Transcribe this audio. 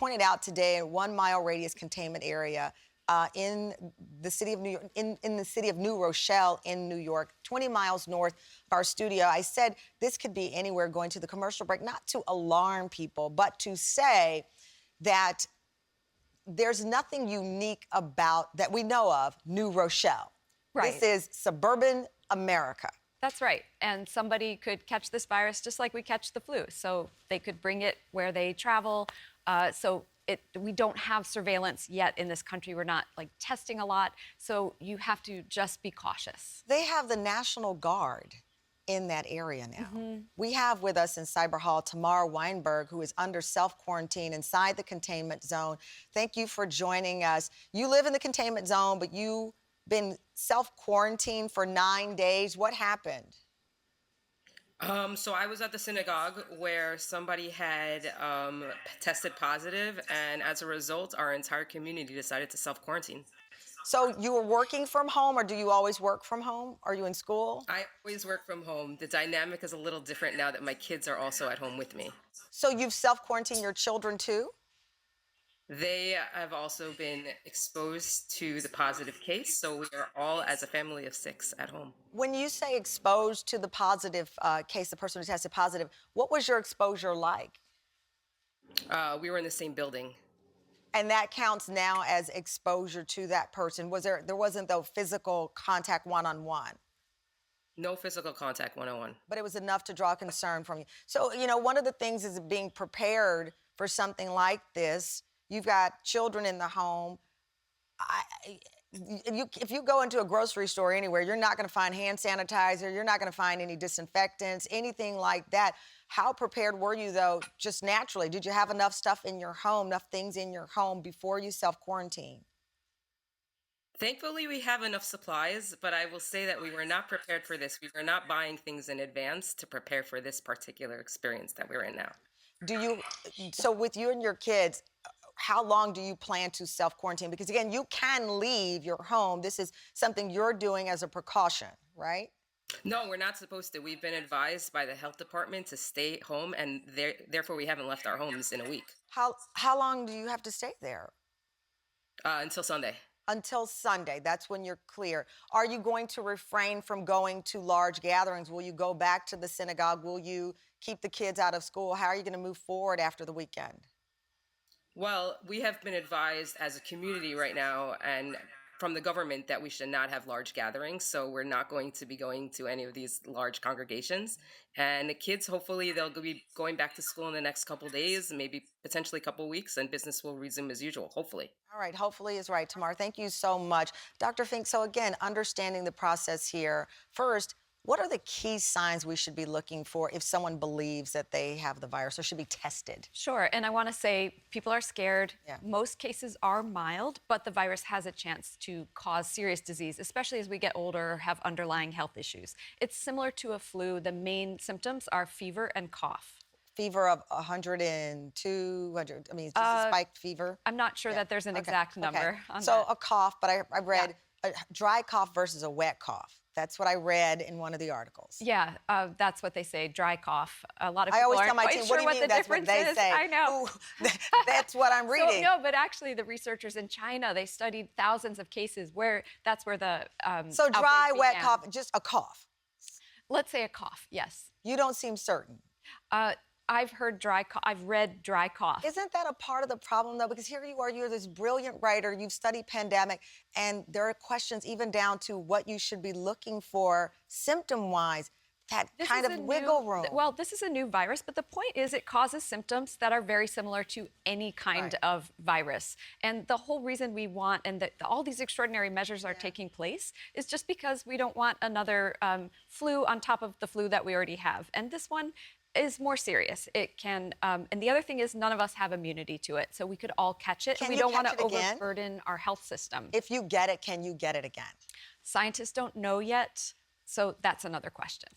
pointed out today a 1 mile radius containment area in the city of New York, in the city of New Rochelle in New York, 20 miles north of our studio. I said this could be anywhere going to the commercial break, not to alarm people, but to say that there's nothing unique about, that we know of, New Rochelle. Right. This is suburban America. That's right. And somebody could catch this virus just like we catch the flu. So they could bring it where they travel. We don't have surveillance yet in this country. We're not testing a lot. So you have to just be cautious. They have the National Guard in that area now. We have with us in Cyber Hall Tamar Weinberg, who is under self-quarantine inside the containment zone. Thank you for joining us. You live in the containment zone, but you've been self-quarantined for 9 days. What happened? So I was at the synagogue where somebody had tested positive, and as a result, our entire community decided to self-quarantine. So you were working from home, or do you always work from home? Are you in school? I always work from home. The dynamic is a little different now that my kids are also at home with me. So you've self-quarantined your children too? They have also been exposed to the positive case, so we are all, as a family of 6, at home. When you say exposed to the positive case, the person who tested positive, what was your exposure like? We were in the same building. And that counts now as exposure to that person. There wasn't though physical contact one-on-one? No physical contact one-on-one. But it was enough to draw concern from you. So, one of the things is being prepared for something like this. You've got children in the home. If you go into a grocery store anywhere, you're not going to find hand sanitizer. You're not going to find any disinfectants, anything like that. How prepared were you, though, just naturally? Did you have enough stuff in your home, enough things in your home before you self-quarantined? Thankfully, we have enough supplies, but I will say that we were not prepared for this. We were not buying things in advance to prepare for this particular experience that we're in now. So with you and your kids, how long do you plan to self-quarantine? Because, again, you can leave your home. This is something you're doing as a precaution, right? No, we're not supposed to. We've been advised by the health department to stay home, and therefore we haven't left our homes in a week. How long do you have to stay there? Until Sunday. Until Sunday. That's when you're clear. Are you going to refrain from going to large gatherings? Will you go back to the synagogue? Will you keep the kids out of school? How are you going to move forward after the weekend? Well, we have been advised as a community right now and from the government that we should not have large gatherings. So we're not going to be going to any of these large congregations. And the kids, hopefully, they'll be going back to school in the next couple of days, maybe potentially a couple of weeks, and business will resume as usual, hopefully. All right, hopefully is right, Tamar. Thank you so much. Dr. Fink, so again, understanding the process here. First, what are the key signs we should be looking for if someone believes that they have the virus or should be tested? Sure, and I want to say people are scared. Yeah. Most cases are mild, but the virus has a chance to cause serious disease, especially as we get older or have underlying health issues. It's similar to a flu. The main symptoms are fever and cough. Fever of 102, 100, I mean, it's just a spiked fever? I'm not sure that there's an exact number on so that. a cough, but I read a dry cough versus a wet cough. That's what I read in one of the articles. Yeah, that's what they say, dry cough. A lot of people I always aren't tell my quite team, sure what do you mean the that's what difference they is. say? I know. Ooh, that's what I'm reading. So, no, but actually the researchers in China, they studied thousands of cases where that's where the So dry, outbreak wet began. cough, just a cough. Let's say a cough, yes. You don't seem certain. I've heard dry cough. I've read dry cough. Isn't that a part of the problem, though? Because here you are, you're this brilliant writer, you've studied pandemic, and there are questions even down to what you should be looking for symptom-wise, that kind of wiggle room. Well, this is a new virus, but the point is it causes symptoms that are very similar to any kind of virus. And the whole reason we want, and that all these extraordinary measures are taking place, is just because we don't want another flu on top of the flu that we already have. And this one is more serious. It can, and the other thing is none of us have immunity to it, so we could all catch it. Can and we you don't want catch to it again? overburden our health system. If you get it, can you get it again? Scientists don't know yet, so that's another question.